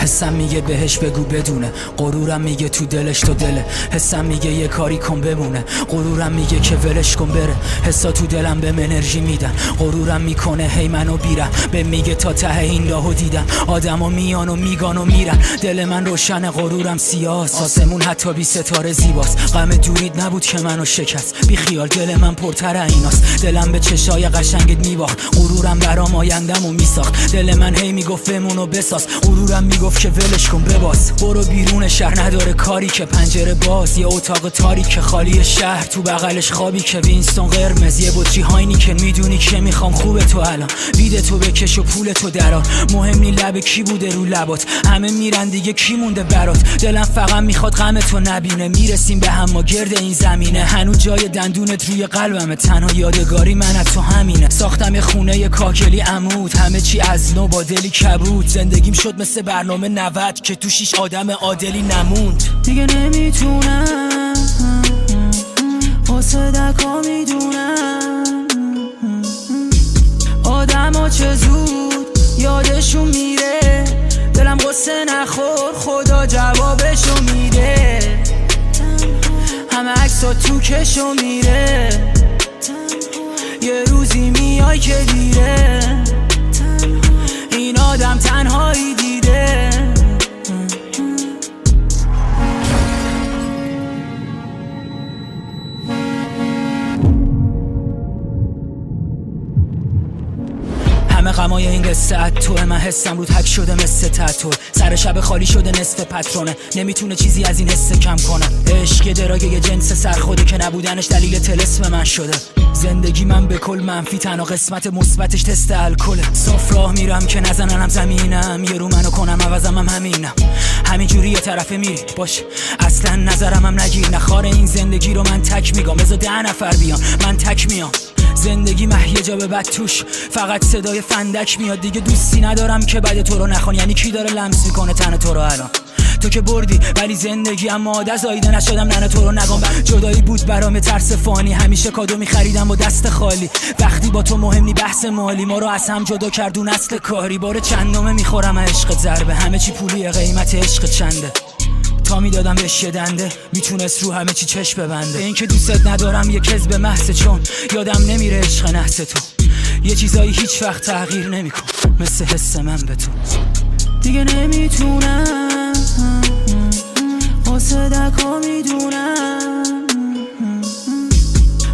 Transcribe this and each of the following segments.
حسم میگه بهش بگو بدونه، غرورم میگه تو دلش تو دله. حسم میگه یه کاری کن بمونه، غرورم میگه که ولش کن بره. حسا تو دلم بهم انرژی میدن، غرورم میکنه هی منو بیرم. به میگه تا ته این راهو دیدم، آدما میان و میگان و میرن. دل من روشن، غرورم سیاست، آسمون حتی بی ستاره زیباست. غم دورید نبود که منو شکست، بی خیال دل من پرتر ایناست. دلم به چشای قشنگت میباخت، غرورم برام آیندمو میساخت. دل من هی میگفت بمون و بساز، غرورم میگفت که ولش کن بباز. برو بیرون شهر نداره کاری که پنجره باز، یه اتاق تاریک خالی شهر، تو بغلش خوابی که وینستون قرمز، یه بطری هاینی که میدونی که میخوام خوبه تو الان. وید تو بکش و پول تو درار، مهم نی لب کی بوده رو لبات، همه میرن دیگه کی مونده برات. دلم فقط میخواد غم تو نبینه، میرسیم به هم ما گرد این زمینه. هنوز جای دندونت روی قلبمه، تنها یادگاری من از تو همینه. ساختم یه خونه یه کاکلی عمود، همه چی از نو با دلی کبود. زندگیم شد مثل برنامه 90 که تو 6 آدم عادلی نموند. دیگه نمیتونم واسه دکا میدونم، آدم چه زود یادشون میره. دلم قصه نخور خدا جوابشو میده، همه عکسا تو کشو میره. یه روزی میای که دیره، این آدم تنهایی دیده. همه غمای این قصه توه، من حسم رو تک شده مثل تتو. سر شب خالی شده نصف پترونه، نمیتونه چیزی از این حسه کم کنه. عشق یه دراگه یه جنس سرخوده که نبودنش دلیل طلسم من شده. زندگی من به کل منفی، تنها قسمت مثبتش تست الکله. صاف راه میرم که نزننم زمینم، یه رو منو کنم عوضم هم همینم. همینجوری یه طرفه میری باش، اصلا نظرم هم نگیر. نخوار این زندگی رو من تک میگم، بذار 10 نفر بیان من تک میام. زندگی یه جا به بد توش، فقط صدای فندک میاد. دیگه دوستی ندارم که بعد تو رو نخوان، یعنی کی داره لمس میکنه تن تو رو الان؟ تو که بردی ولی زندگی اما عادت زایده نشدم ننه تو رو نگم. جدایی بود برام ترس فانی، همیشه کادو میخریدم با دست خالی. وقتی با تو مهم نی بحث مالی، ما رو از هم جدا کردون اصل کاری. بار چندمه میخورم عشقت ضربه، همه چی پولیه قیمت عشق چنده. تا میدادم بهش یه دنده، میتونست رو همه چی چشم ببنده. این که دوست ندارم یه کذب محض، چون یادم نمیره عشق نحس تو. یه چیزایی هیچ وقت تغییر نمیکن مثل حس من به تو. دیگه نمیتونم واسه دکا میدونم،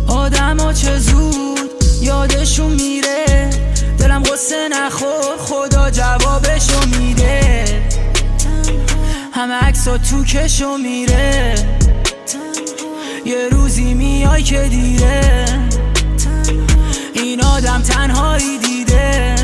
آدم چه زود یادشون میره. دلم قصه نخور خدا جوابشو میده، همه عکسا تو کشو میره. یه روزی میای که دیره، این آدم تنهایی دیده.